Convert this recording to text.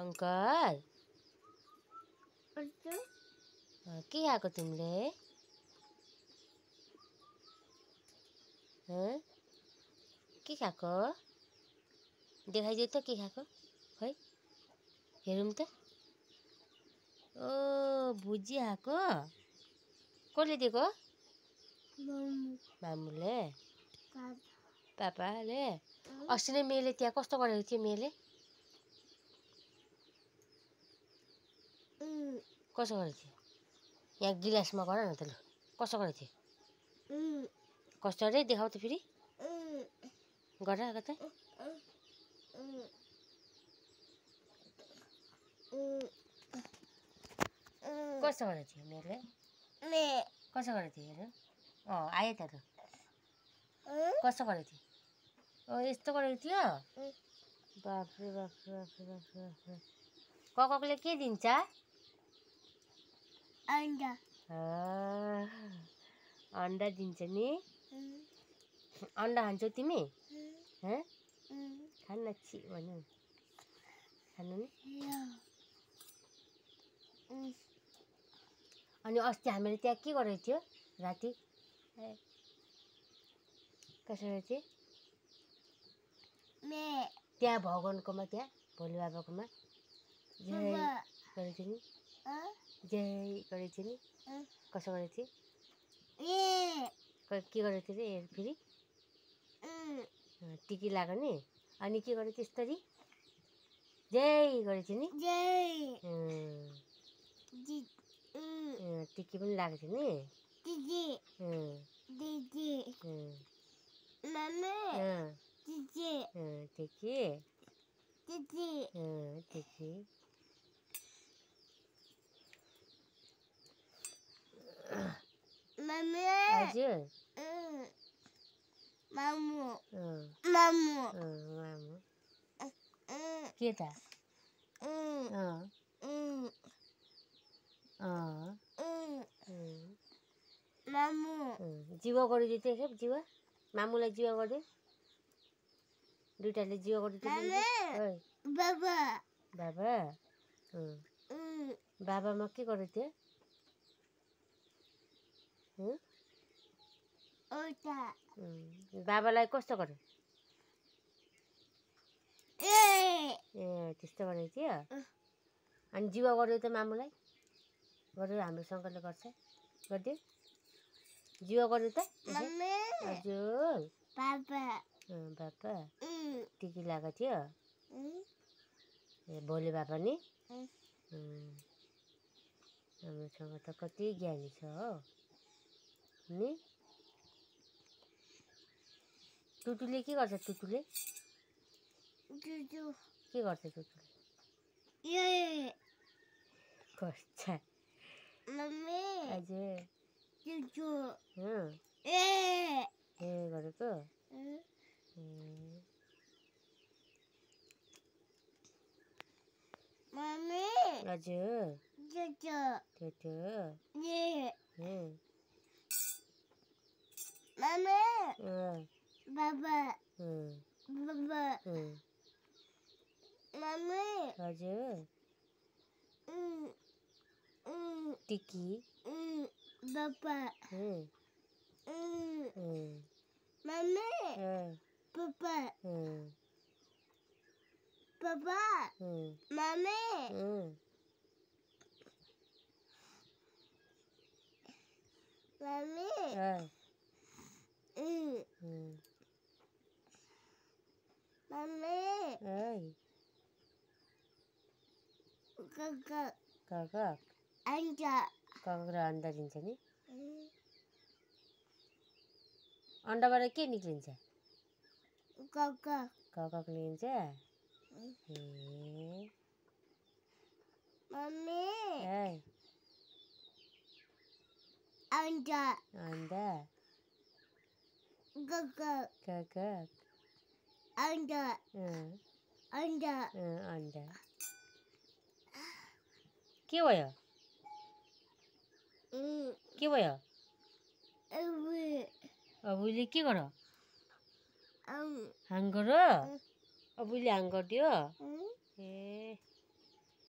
Uncle के खाएको तिमीले? के खाएको? देखाइदियो त के खाएको खै हेरौँ त। ओ भुजिया खाएको? कसले दिएको? मामुले? पापाले? अस्ति नै मेले त्यहाँ कस्तो गरेको थियो मेले? कसो गरेको थियो? यहाँ गिलासमा गर न त लु। कसो गरेको थियो? कस्तो अरे देखाऊ त फेरि। गर आएको त। कसो गरेको थियो मेले? कसो गरेको थियो हेर? आयो त लु। कसो गरेको थियो? यस्तो गरेको थियो? बाफ्रे बाफ्रे बाफ्रे बाफ्रे बाफ्रे। ककले के दिन्छ? अंडा। अंडा दिन्छ नि? अंडा खान्छौ तिमी? खान्न छि भन्नु। खानु नि? अनि अस्ति हामीले त्यहाँ के गरेको थियो राति? कसो गरेको थियो? त्यहाँ भगवानकोमा त्यहाँ भोले बाबाकोमा जय गरेको थियो नि? जय गरेको थियो नि? कसो गरेको थियो? के गरेको थियो रे हेर फेरि? टिकी लगाएको नि? अनि के गरेको थियो यसरी? जय गरेको थियो नि? टिकी पनि लगाएको थियो नि? टिकी? टिकी? हजुर? मामु? के त? जिवा गरिदियो त एकखेप जिवा? मामुलाई जिवा गरिदियो? दुइटाले जिवा गरिदियो? बाबा? बाबामा के गरेको थियो? बाबालाई कस्तो गर्यो? त्यस्तो गरेको थियो? अनि जिवा गर्यो त मामुलाई? गर्यो हाम्रो शङ्करले गर्छ? गरिदियो? जिवा गर्यो त? हजुर? बाबा? टिकी लगाएको थियो? भोले बाबा नि? हामीसँग त कति ज्ञानी छ हो नि? टुटुले के गर्छ? टुटुले के गर्छ? टुटुले गर्छ? हजुर? गरेको? हजुर? बाबा? हजुर? टिकी? पापा? काका? काकाले अन्डा दिन्छ नि? अन्डाबाट के निक्लिन्छ? काकाले लिन्छ? अंडा? काका? अंडा? के भयो? के भयो? अबुले के गर? हाङ गर? अबुले हाङ गरिदियो?